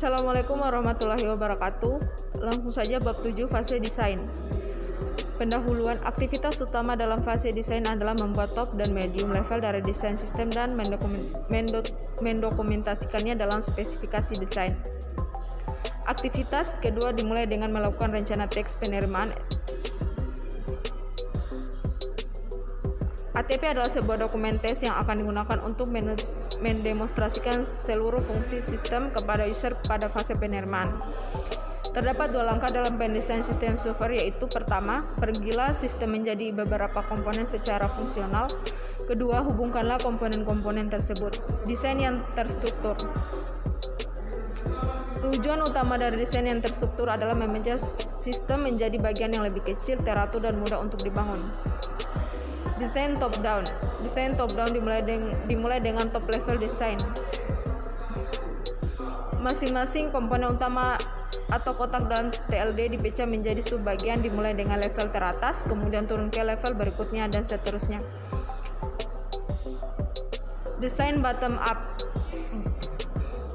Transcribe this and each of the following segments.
Assalamualaikum warahmatullahi wabarakatuh. Langsung saja bab 7 fase desain. Pendahuluan. Aktivitas utama dalam fase desain adalah membuat top dan medium level dari desain sistem dan mendokumentasikannya dalam spesifikasi desain. Aktivitas kedua dimulai dengan melakukan rencana teks penerimaan. ATP adalah sebuah dokumen tes yang akan digunakan untuk mendemonstrasikan seluruh fungsi sistem kepada user pada fase penerimaan. Terdapat dua langkah dalam pendesain sistem software, yaitu pertama, pergilah sistem menjadi beberapa komponen secara fungsional. Kedua, hubungkanlah komponen-komponen tersebut. Desain yang terstruktur. Tujuan utama dari desain yang terstruktur adalah memecah sistem menjadi bagian yang lebih kecil, teratur, dan mudah untuk dibangun. Desain top down. Desain top down dimulai dengan top level design. Masing-masing komponen utama atau kotak dalam TLD dipecah menjadi subbagian dimulai dengan level teratas, kemudian turun ke level berikutnya dan seterusnya. Desain bottom up.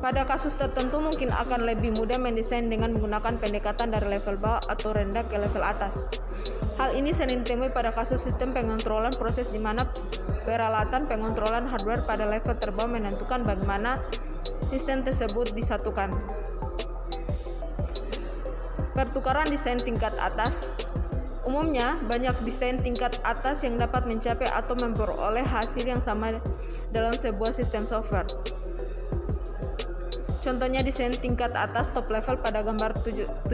Pada kasus tertentu mungkin akan lebih mudah mendesain dengan menggunakan pendekatan dari level bawah atau rendah ke level atas. Hal ini sering ditemui pada kasus sistem pengontrolan proses di mana peralatan pengontrolan hardware pada level terbawah menentukan bagaimana sistem tersebut disatukan. Pertukaran desain tingkat atas. Umumnya, banyak desain tingkat atas yang dapat mencapai atau memperoleh hasil yang sama dalam sebuah sistem software. Contohnya desain tingkat atas top level pada gambar 7.1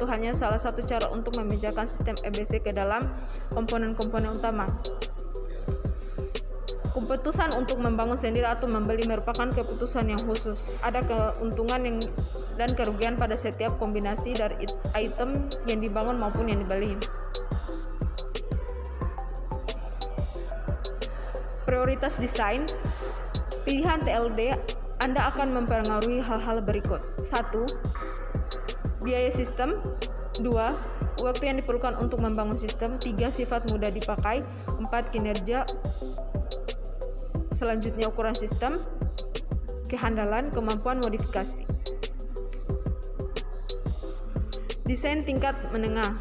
hanya salah satu cara untuk memecahkan sistem EBC ke dalam komponen-komponen utama. Keputusan untuk membangun sendiri atau membeli merupakan keputusan yang khusus. Ada keuntungan dan kerugian pada setiap kombinasi dari item yang dibangun maupun yang dibeli. Prioritas desain. Pilihan TLD Anda akan mempengaruhi hal-hal berikut. 1. Biaya sistem. 2. Waktu yang diperlukan untuk membangun sistem. 3. Sifat mudah dipakai. 4. Kinerja. Selanjutnya ukuran sistem, kehandalan, kemampuan modifikasi. Desain tingkat menengah.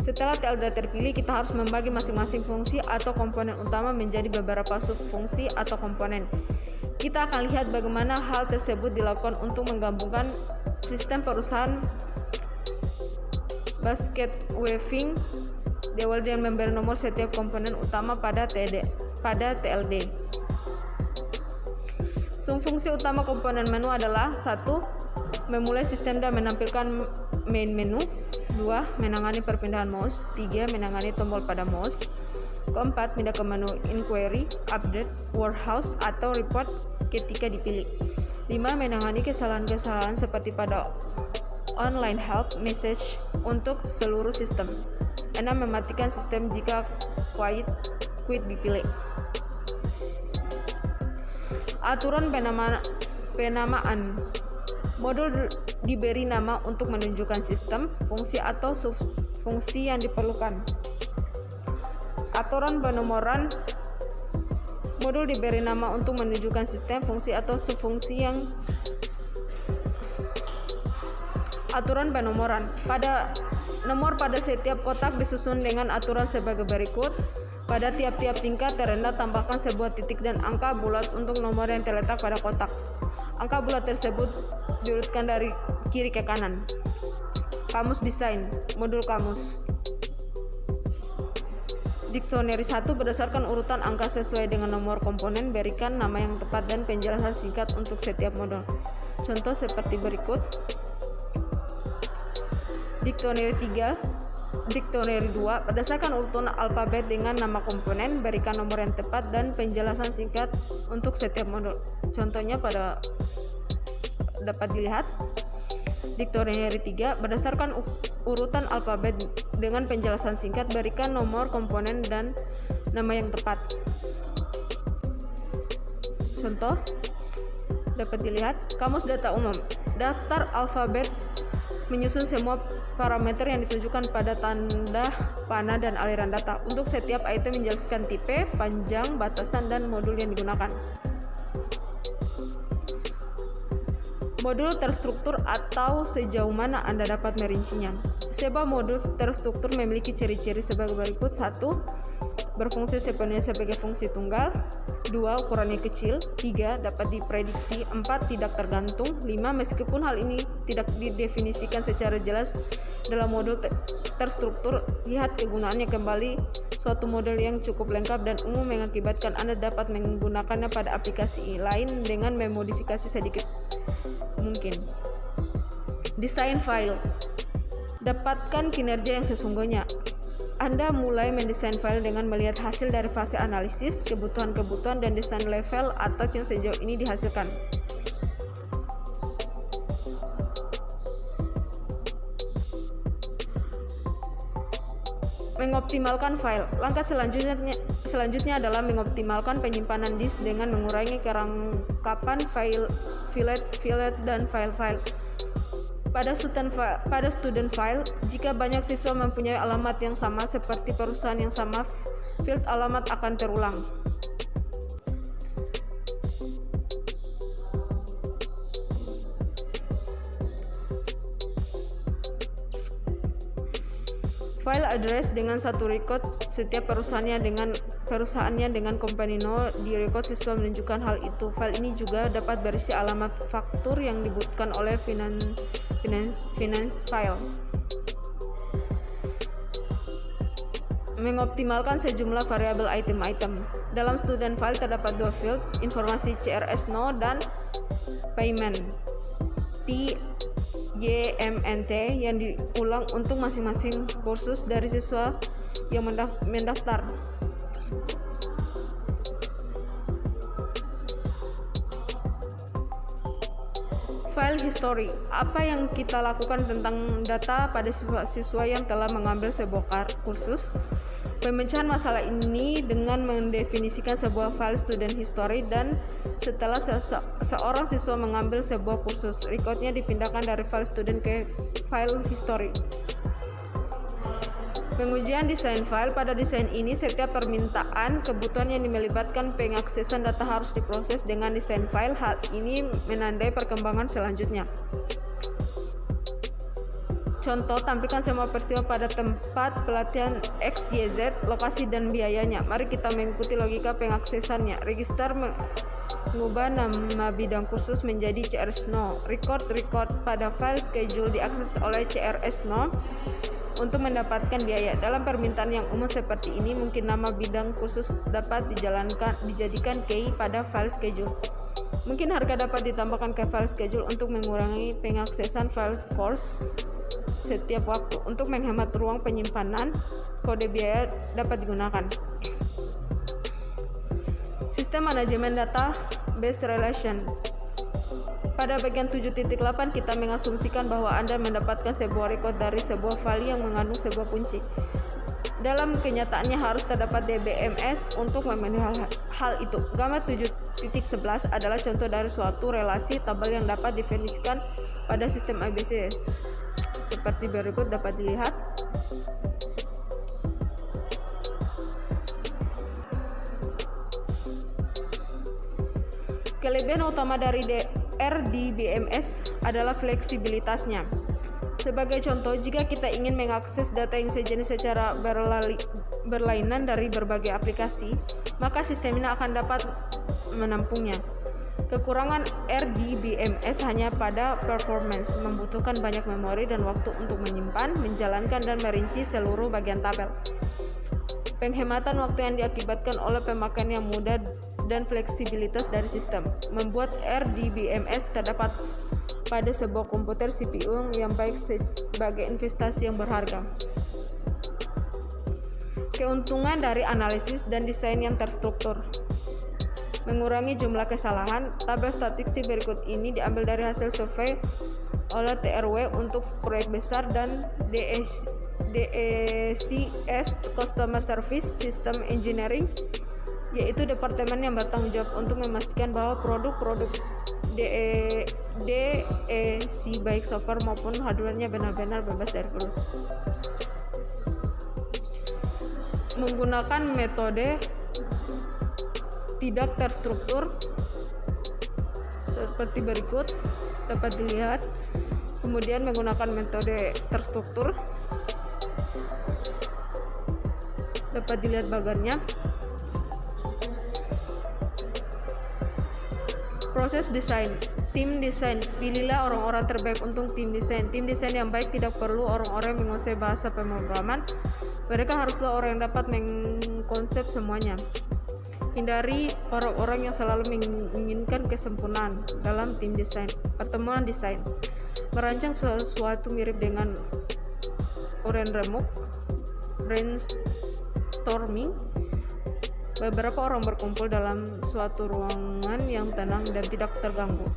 Setelah TLD terpilih, kita harus membagi masing-masing fungsi atau komponen utama menjadi beberapa subfungsi atau komponen. Kita akan lihat bagaimana hal tersebut dilakukan untuk menggabungkan sistem perusahaan basket weaving. DWL yang memberi nomor setiap komponen utama pada TLD. Fungsi utama komponen menu adalah 1. Memulai sistem dan menampilkan main menu. 2. Menangani perpindahan mouse. 3. Menangani tombol pada mouse. 4. Pindah ke menu inquiry, update, warehouse, atau report ketika dipilih. 5. Menangani kesalahan-kesalahan seperti pada online help message untuk seluruh sistem. 6. Mematikan sistem jika quit dipilih. Aturan penamaan. Modul diberi nama untuk menunjukkan sistem, fungsi atau subfungsi yang diperlukan. Aturan penomoran. Modul diberi nama untuk menunjukkan sistem, fungsi atau subfungsi yang. Aturan penomoran. Nomor pada setiap kotak disusun dengan aturan sebagai berikut. Pada tiap-tiap tingkat terendah tambahkan sebuah titik dan angka bulat untuk nomor yang terletak pada kotak. Angka bulat tersebut diurutkan dari kiri ke kanan. Kamus desain. Modul kamus. Dictionary 1. Berdasarkan urutan angka sesuai dengan nomor komponen, berikan nama yang tepat dan penjelasan singkat untuk setiap modul. Contoh seperti berikut. Dictionary 3. Dictionary 2. Berdasarkan urutan alfabet dengan nama komponen, berikan nomor yang tepat dan penjelasan singkat untuk setiap modul. Contohnya dapat dilihat. Dictionary 3. Berdasarkan urutan alfabet dengan penjelasan singkat, berikan nomor komponen dan nama yang tepat. Contoh dapat dilihat. Kamus data umum. Daftar alfabet menyusun semua parameter yang ditunjukkan pada tanda panah dan aliran data. Untuk setiap item menjelaskan tipe, panjang, batasan, dan modul yang digunakan. Modul terstruktur atau sejauh mana Anda dapat merincinya. Sebuah modul terstruktur memiliki ciri-ciri sebagai berikut. 1. Berfungsi sepenuhnya sebagai fungsi tunggal. 2. Ukurannya kecil. 3. Dapat diprediksi. 4. Tidak tergantung. 5. Meskipun hal ini tidak didefinisikan secara jelas dalam modul terstruktur, lihat kegunaannya kembali. Suatu model yang cukup lengkap dan umum mengakibatkan Anda dapat menggunakannya pada aplikasi lain dengan memodifikasi sedikit mungkin. Desain file. Dapatkan kinerja yang sesungguhnya. Anda mulai mendesain file dengan melihat hasil dari fase analisis, kebutuhan-kebutuhan, dan desain level atas yang sejauh ini dihasilkan. Mengoptimalkan file. Langkah selanjutnya adalah mengoptimalkan penyimpanan disk dengan mengurangi kerangkapan fillet dan file-file. Pada student file, jika banyak siswa mempunyai alamat yang sama seperti perusahaan yang sama, field alamat akan terulang. File address dengan satu record setiap perusahaannya dengan company no di record siswa menunjukkan hal itu. File ini juga dapat berisi alamat faktur yang dibutuhkan oleh finance file. Mengoptimalkan sejumlah variabel item-item. Dalam student file terdapat dua field, informasi CRS no dan payment YMNT yang diulang untuk masing-masing kursus dari siswa yang mendaftar. File history. Apa yang kita lakukan tentang data pada siswa yang telah mengambil sebuah kursus? Pemecahan masalah ini dengan mendefinisikan sebuah file student history, dan setelah seorang siswa mengambil sebuah kursus, recordnya dipindahkan dari file student ke file history. Pengujian desain file. Pada desain ini, setiap permintaan kebutuhan yang melibatkan pengaksesan data harus diproses dengan desain file. Hal ini menandai perkembangan selanjutnya. Contoh, tampilkan semua peristiwa pada tempat pelatihan XYZ, lokasi dan biayanya. Mari kita mengikuti logika pengaksesannya. Register mengubah nama bidang kursus menjadi CRS no. Record pada file schedule diakses oleh CRS no untuk mendapatkan biaya. Dalam permintaan yang umum seperti ini, mungkin nama bidang kursus dapat dijadikan key pada file schedule. Mungkin harga dapat ditambahkan ke file schedule untuk mengurangi pengaksesan file course setiap waktu. Untuk menghemat ruang penyimpanan, kode biaya dapat digunakan. Sistem manajemen data base relation. Pada bagian 7.8 kita mengasumsikan bahwa Anda mendapatkan sebuah record dari sebuah file yang mengandung sebuah kunci. Dalam kenyataannya harus terdapat DBMS untuk memenuhi hal itu. Gambar 7.11 adalah contoh dari suatu relasi tabel yang dapat didefinisikan pada sistem ABC. Seperti berikut dapat dilihat. Kelebihan utama dari RDBMS adalah fleksibilitasnya. Sebagai contoh, jika kita ingin mengakses data yang sejenis secara berlainan dari berbagai aplikasi, maka sistem ini akan dapat menampungnya. Kekurangan RDBMS hanya pada performance, membutuhkan banyak memori dan waktu untuk menyimpan, menjalankan, dan merinci seluruh bagian tabel. Penghematan waktu yang diakibatkan oleh pemakaian yang mudah dan fleksibilitas dari sistem membuat RDBMS terdapat pada sebuah komputer CPU yang baik sebagai investasi yang berharga. Keuntungan dari analisis dan desain yang terstruktur. Mengurangi jumlah kesalahan. Tabel statistik berikut ini diambil dari hasil survei oleh TRW untuk proyek besar dan DECS Customer Service System Engineering, yaitu departemen yang bertanggung jawab untuk memastikan bahwa produk-produk DEC baik software maupun hardware-nya benar-benar bebas dari virus. Menggunakan metode tidak terstruktur. seperti berikut, dapat dilihat. Kemudian menggunakan metode terstruktur, dapat dilihat bagannya. Proses desain. Tim desain. Pilihlah orang-orang terbaik untuk tim desain. Tim desain yang baik tidak perlu orang-orang yang menguasai bahasa pemrograman. Mereka haruslah orang yang dapat mengkonsep semuanya. Hindari orang-orang yang selalu menginginkan kesempurnaan dalam tim desain. Pertemuan desain. Merancang sesuatu mirip dengan remuk, brainstorming. Beberapa orang berkumpul dalam suatu ruangan yang tenang dan tidak terganggu.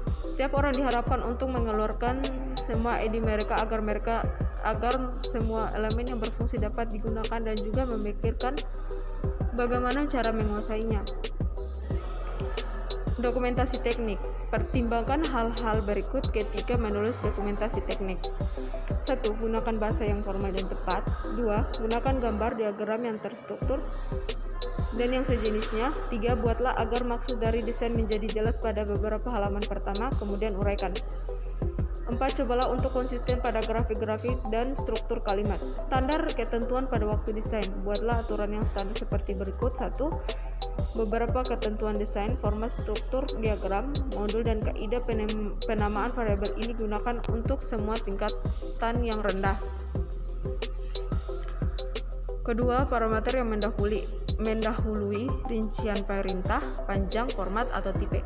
Setiap orang diharapkan untuk mengeluarkan semua ide mereka agar semua elemen yang berfungsi dapat digunakan dan juga memikirkan bagaimana cara menguasainya. Dokumentasi teknik. Pertimbangkan hal-hal berikut ketika menulis dokumentasi teknik. 1. Gunakan bahasa yang formal dan tepat. 2. Gunakan gambar diagram yang terstruktur dan yang sejenisnya. 3. Buatlah agar maksud dari desain menjadi jelas pada beberapa halaman pertama, kemudian uraikan. 4. Cobalah untuk konsisten pada grafik-grafik dan struktur kalimat. Standar ketentuan pada waktu desain. Buatlah aturan yang standar seperti berikut. 1. Beberapa ketentuan desain, format, struktur, diagram, modul, dan kaidah penamaan variabel ini gunakan untuk semua tingkatan yang rendah. Kedua, parameter yang mendahului rincian perintah, panjang, format, atau tipe.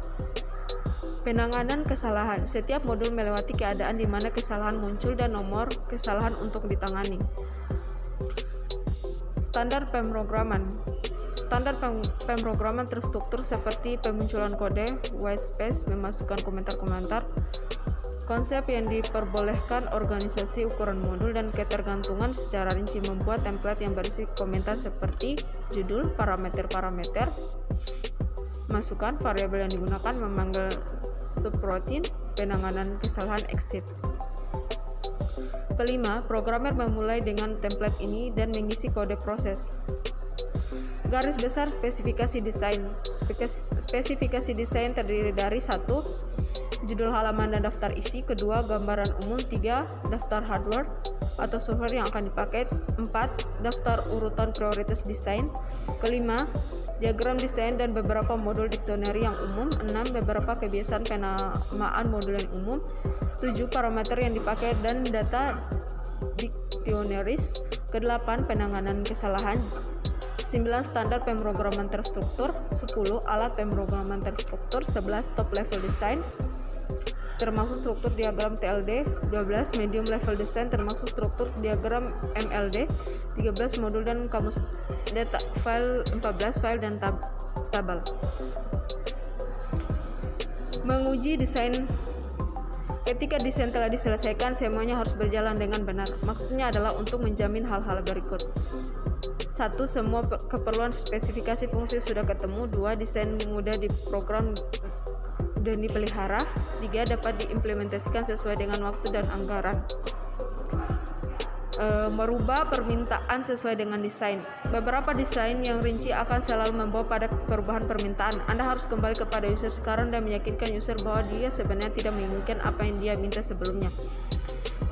Penanganan kesalahan. Setiap modul melewati keadaan di mana kesalahan muncul dan nomor kesalahan untuk ditangani. Standar pemrograman. Standar pemrograman terstruktur seperti pemunculan kode, white space, memasukkan komentar-komentar, konsep yang diperbolehkan, organisasi ukuran modul, dan ketergantungan secara rinci. Membuat template yang berisi komentar seperti judul, parameter, masukan, variabel yang digunakan, memanggil subroutine, penanganan kesalahan, exit. Kelima, programmer memulai dengan template ini dan mengisi kode proses. Garis besar spesifikasi desain. Spesifikasi desain terdiri dari 1. Judul halaman dan daftar isi. 2. Gambaran umum. 3. Daftar hardware atau software yang akan dipakai. 4. Daftar urutan prioritas desain. 5. Diagram desain dan beberapa modul dictionary yang umum. 6. Beberapa kebiasaan penamaan modul yang umum. 7. Parameter yang dipakai dan data dictionaries. 8. Penanganan kesalahan. 9. Standar pemrograman terstruktur. 10. Alat pemrograman terstruktur. 11. Top level design termasuk struktur diagram TLD. 12. Medium level design termasuk struktur diagram MLD. 13. Modul dan kamus data file. 14. File dan tabel. Menguji desain. Ketika desain telah diselesaikan, semuanya harus berjalan dengan benar. Maksudnya adalah untuk menjamin hal-hal berikut. 1. Semua keperluan spesifikasi fungsi sudah ketemu. 2. Desain mudah diprogram dan dipelihara. 3. Dapat diimplementasikan sesuai dengan waktu dan anggaran. Merubah permintaan sesuai dengan desain. Beberapa desain yang rinci akan selalu membawa pada perubahan permintaan. Anda harus kembali kepada user sekarang dan meyakinkan user bahwa dia sebenarnya tidak menginginkan apa yang dia minta sebelumnya.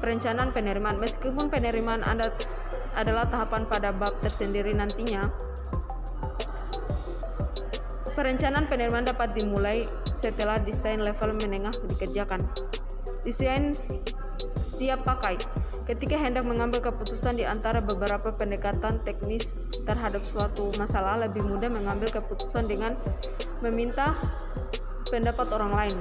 Perencanaan penerimaan. Meskipun penerimaan Anda adalah tahapan pada bab tersendiri nantinya, perencanaan penerimaan dapat dimulai setelah desain level menengah dikerjakan. Desain siap pakai. Ketika hendak mengambil keputusan di antara beberapa pendekatan teknis terhadap suatu masalah, lebih mudah mengambil keputusan dengan meminta pendapat orang lain.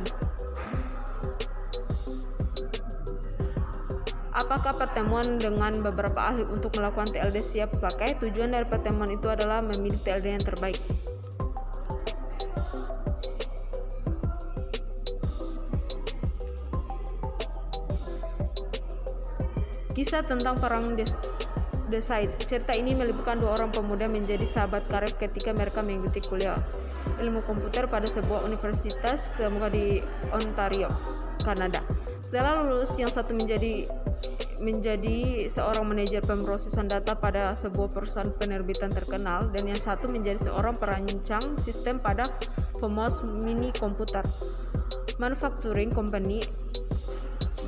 Apakah pertemuan dengan beberapa ahli untuk melakukan TLD siap pakai? Tujuan dari pertemuan itu adalah memilih TLD yang terbaik. Kisah tentang perang desain. Cerita ini melibatkan 2 orang pemuda menjadi sahabat karib ketika mereka mengikuti kuliah ilmu komputer pada sebuah universitas terkemuka di Ontario, Kanada. Setelah lulus, yang satu menjadi seorang manajer pemrosesan data pada sebuah perusahaan penerbitan terkenal, dan yang satu menjadi seorang perancang sistem pada famous mini komputer. manufacturing company.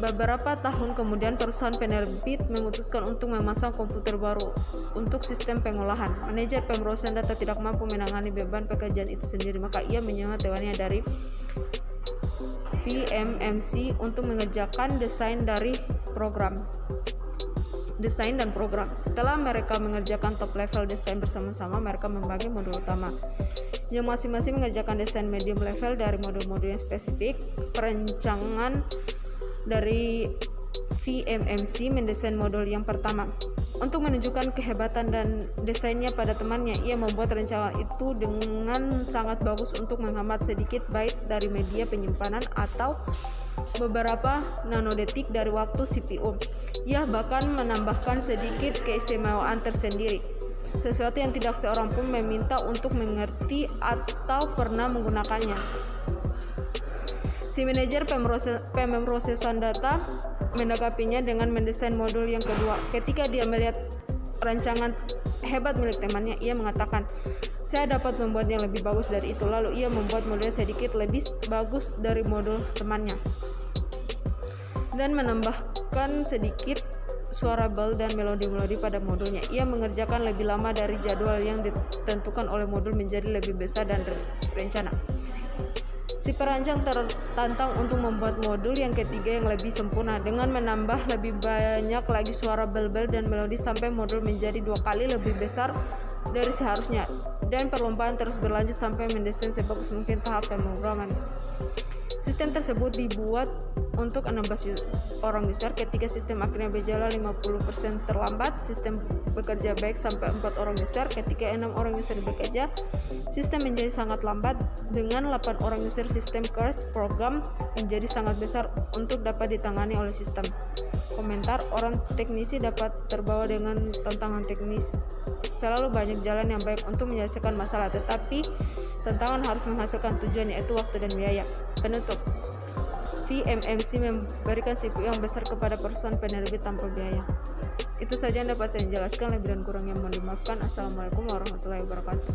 Beberapa tahun kemudian perusahaan penerbit memutuskan untuk memasang komputer baru untuk sistem pengolahan. Manajer pemrosesan data tidak mampu menangani beban pekerjaan itu sendiri, maka ia menyewa temannya dari VMMC untuk mengerjakan desain dan program. Setelah mereka mengerjakan top level desain bersama-sama, mereka membagi modul utama yang masing-masing mengerjakan desain medium level dari modul-modul yang spesifik. Perancangan dari VMMC mendesain modul yang pertama. Untuk menunjukkan kehebatan dan desainnya pada temannya, ia membuat rancangan itu dengan sangat bagus untuk menghemat sedikit byte dari media penyimpanan atau beberapa nanodetik dari waktu CPU. Ia bahkan menambahkan sedikit keistimewaan tersendiri, sesuatu yang tidak seorang pun meminta untuk mengerti atau pernah menggunakannya. Si manajer pemrosesan data menanggapinya dengan mendesain modul yang kedua. Ketika dia melihat rancangan hebat milik temannya, ia mengatakan, "Saya dapat membuatnya lebih bagus dari itu." Lalu ia membuat modulnya sedikit lebih bagus dari modul temannya dan menambahkan sedikit suara bel dan melodi-melodi pada modulnya. Ia mengerjakan lebih lama dari jadwal yang ditentukan oleh modul menjadi lebih besar dan rencana. Si perancang tertantang untuk membuat modul yang ketiga yang lebih sempurna dengan menambah lebih banyak lagi suara bel-bel dan melodi sampai modul menjadi 2 kali lebih besar dari seharusnya, dan perlombaan terus berlanjut sampai mendesain sebagus mungkin tahap pemrograman. Sistem tersebut dibuat untuk 16 orang user. Ketika sistem akhirnya berjalan 50% terlambat, sistem bekerja baik sampai 4 orang user. Ketika 6 orang user bekerja, sistem menjadi sangat lambat. Dengan 8 orang user, sistem crash program menjadi sangat besar untuk dapat ditangani oleh sistem. Komentar orang teknisi dapat terbawa dengan tantangan teknis. Selalu banyak jalan yang baik untuk menyelesaikan masalah, tetapi tantangan harus menghasilkan tujuan, yaitu waktu dan biaya. Penutup, VMMC memberikan CPU yang besar kepada perusahaan penerbit tanpa biaya. Itu saja yang dapat saya jelaskan, lebih dan kurangnya mohon dimaafkan. Assalamualaikum warahmatullahi wabarakatuh.